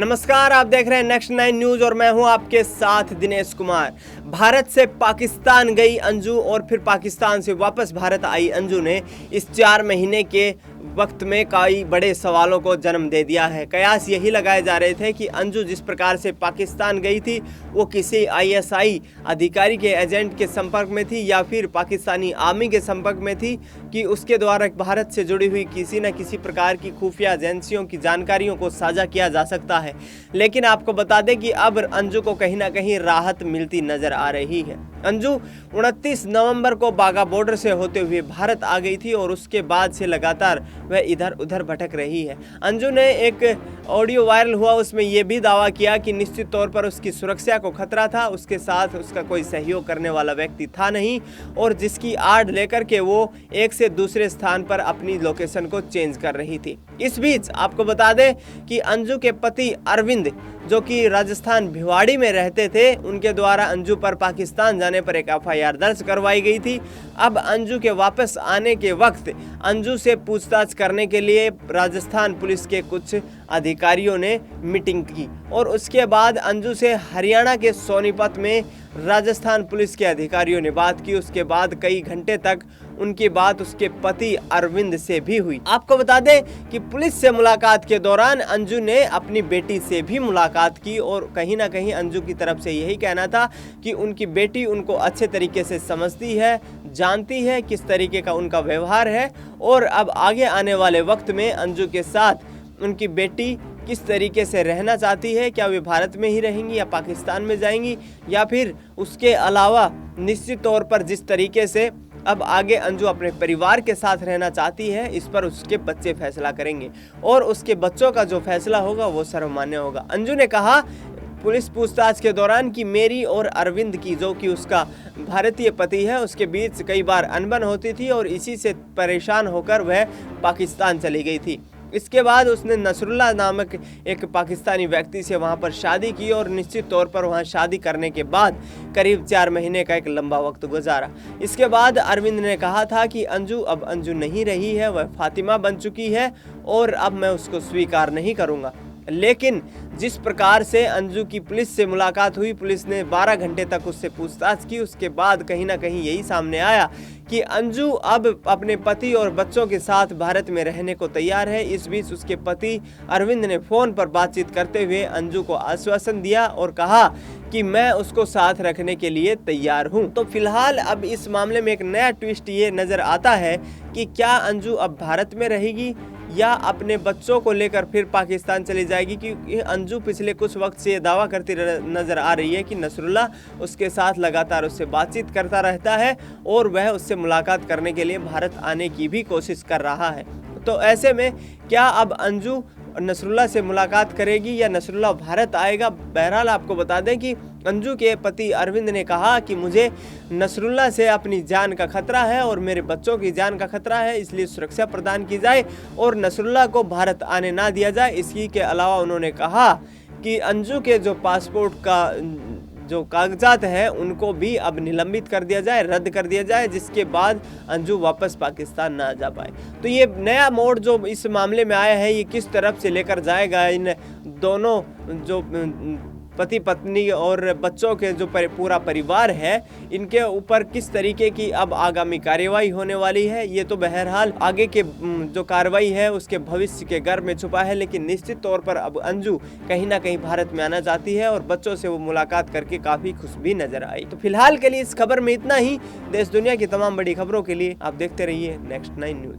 नमस्कार, आप देख रहे हैं नेक्स्ट 9 न्यूज़ और मैं हूं आपके साथ दिनेश कुमार। भारत से पाकिस्तान गई अंजू और फिर पाकिस्तान से वापस भारत आई अंजू ने इस 4 महीने के वक्त में कई बड़े सवालों को जन्म दे दिया है। कयास यही लगाए जा रहे थे कि अंजू जिस प्रकार से पाकिस्तान गई थी वो किसी आईएसआई अधिकारी के एजेंट के संपर्क में थी या फिर पाकिस्तानी आर्मी के संपर्क में थी कि उसके द्वारा भारत से जुड़ी हुई किसी न किसी प्रकार की खुफिया एजेंसियों की जानकारियों को साझा किया जा सकता है। लेकिन आपको बता दें कि अब अंजू को कहीं ना कहीं राहत मिलती नजर आ रही है। अंजू 29 नवंबर को बाघा बॉर्डर से होते हुए भारत आ गई थी और उसके बाद से लगातार वह इधर उधर भटक रही है। अंजू ने एक ऑडियो वायरल हुआ, उसमें यह भी दावा किया कि निश्चित तौर पर उसकी सुरक्षा को खतरा था, उसके साथ उसका कोई सहयोग करने वाला व्यक्ति था नहीं और जिसकी आड़ लेकर के वो एक से दूसरे स्थान पर अपनी लोकेशन को चेंज कर रही थी। इस बीच आपको बता दें कि अंजू के पति अरविंद जो कि राजस्थान भिवाड़ी में रहते थे, उनके द्वारा अंजू पर पाकिस्तान जाने पर एक एफआईआर दर्ज करवाई गई थी। अब अंजू के वापस आने के वक्त अंजू से पूछताछ करने के लिए राजस्थान पुलिस के कुछ अधिकारियों ने मीटिंग की और उसके बाद अंजू से हरियाणा के सोनीपत में राजस्थान पुलिस के अधिकारियों ने बात की। उसके बाद कई घंटे तक उनकी बात उसके पति अरविंद से भी हुई। आपको बता दें कि पुलिस से मुलाकात के दौरान अंजू ने अपनी बेटी से भी मुलाकात की और कहीं ना कहीं अंजू की तरफ से यही कहना था कि उनकी बेटी उनको अच्छे तरीके से समझती है, जानती है किस तरीके का उनका व्यवहार है और अब आगे आने वाले वक्त में अंजू के साथ उनकी बेटी किस तरीके से रहना चाहती है, क्या वे भारत में ही रहेंगी या पाकिस्तान में जाएंगी या फिर उसके अलावा निश्चित तौर पर जिस तरीके से अब आगे अंजू अपने परिवार के साथ रहना चाहती है, इस पर उसके बच्चे फैसला करेंगे और उसके बच्चों का जो फैसला होगा वो सर्वमान्य होगा। अंजू ने कहा पुलिस पूछताछ के दौरान कि मेरी और अरविंद की, जो कि उसका भारतीय पति है, उसके बीच कई बार अनबन होती थी और इसी से परेशान होकर वह पाकिस्तान चली गई थी। इसके बाद उसने नसरुल्लाह नामक एक पाकिस्तानी व्यक्ति से वहां पर शादी की और निश्चित तौर पर वहां शादी करने के बाद करीब 4 महीने का एक लंबा वक्त गुजारा। इसके बाद अरविंद ने कहा था कि अंजू अब अंजू नहीं रही है, वह फातिमा बन चुकी है और अब मैं उसको स्वीकार नहीं करूंगा। लेकिन जिस प्रकार से अंजू की पुलिस से मुलाकात हुई, पुलिस ने 12 घंटे तक उससे पूछताछ की, उसके बाद कहीं ना कहीं यही सामने आया कि अंजू अब अपने पति और बच्चों के साथ भारत में रहने को तैयार है। इस बीच उसके पति अरविंद ने फ़ोन पर बातचीत करते हुए अंजू को आश्वासन दिया और कहा कि मैं उसको साथ रखने के लिए तैयार हूं। तो फिलहाल अब इस मामले में एक नया ट्विस्ट ये नज़र आता है कि क्या अंजू अब भारत में रहेगी या अपने बच्चों को लेकर फिर पाकिस्तान चली जाएगी, क्योंकि अंजू पिछले कुछ वक्त से ये दावा करती नज़र आ रही है कि नसरुल्लाह उसके साथ लगातार उससे बातचीत करता रहता है और वह उससे मुलाकात करने के लिए भारत आने की भी कोशिश कर रहा है। तो ऐसे में क्या अब अंजू नसरुल्लाह से मुलाकात करेगी या नसरुल्लाह भारत आएगा? बहरहाल आपको बता दें कि अंजू के पति अरविंद ने कहा कि मुझे नसरुल्लाह से अपनी जान का खतरा है और मेरे बच्चों की जान का खतरा है, इसलिए सुरक्षा प्रदान की जाए और नसरुल्लाह को भारत आने ना दिया जाए। इसी के अलावा उन्होंने कहा कि अंजू के जो पासपोर्ट का जो कागजात है उनको भी अब निलंबित कर दिया जाए, रद्द कर दिया जाए, जिसके बाद अंजू वापस पाकिस्तान ना जा पाए। तो ये नया मोड़ जो इस मामले में आया है, ये किस तरफ से लेकर जाएगा इन दोनों जो पति पत्नी और बच्चों के जो पूरा परिवार है, इनके ऊपर किस तरीके की अब आगामी कार्रवाई होने वाली है, ये तो बहरहाल आगे के जो कार्रवाई है उसके भविष्य के गर्भ में छुपा है। लेकिन निश्चित तौर पर अब अंजू कहीं ना कहीं भारत में आना चाहती है और बच्चों से वो मुलाकात करके काफ़ी खुश भी नजर आई। तो फिलहाल के लिए इस खबर में इतना ही। देश दुनिया की तमाम बड़ी खबरों के लिए आप देखते रहिए नेक्स्ट 9 न्यूज़।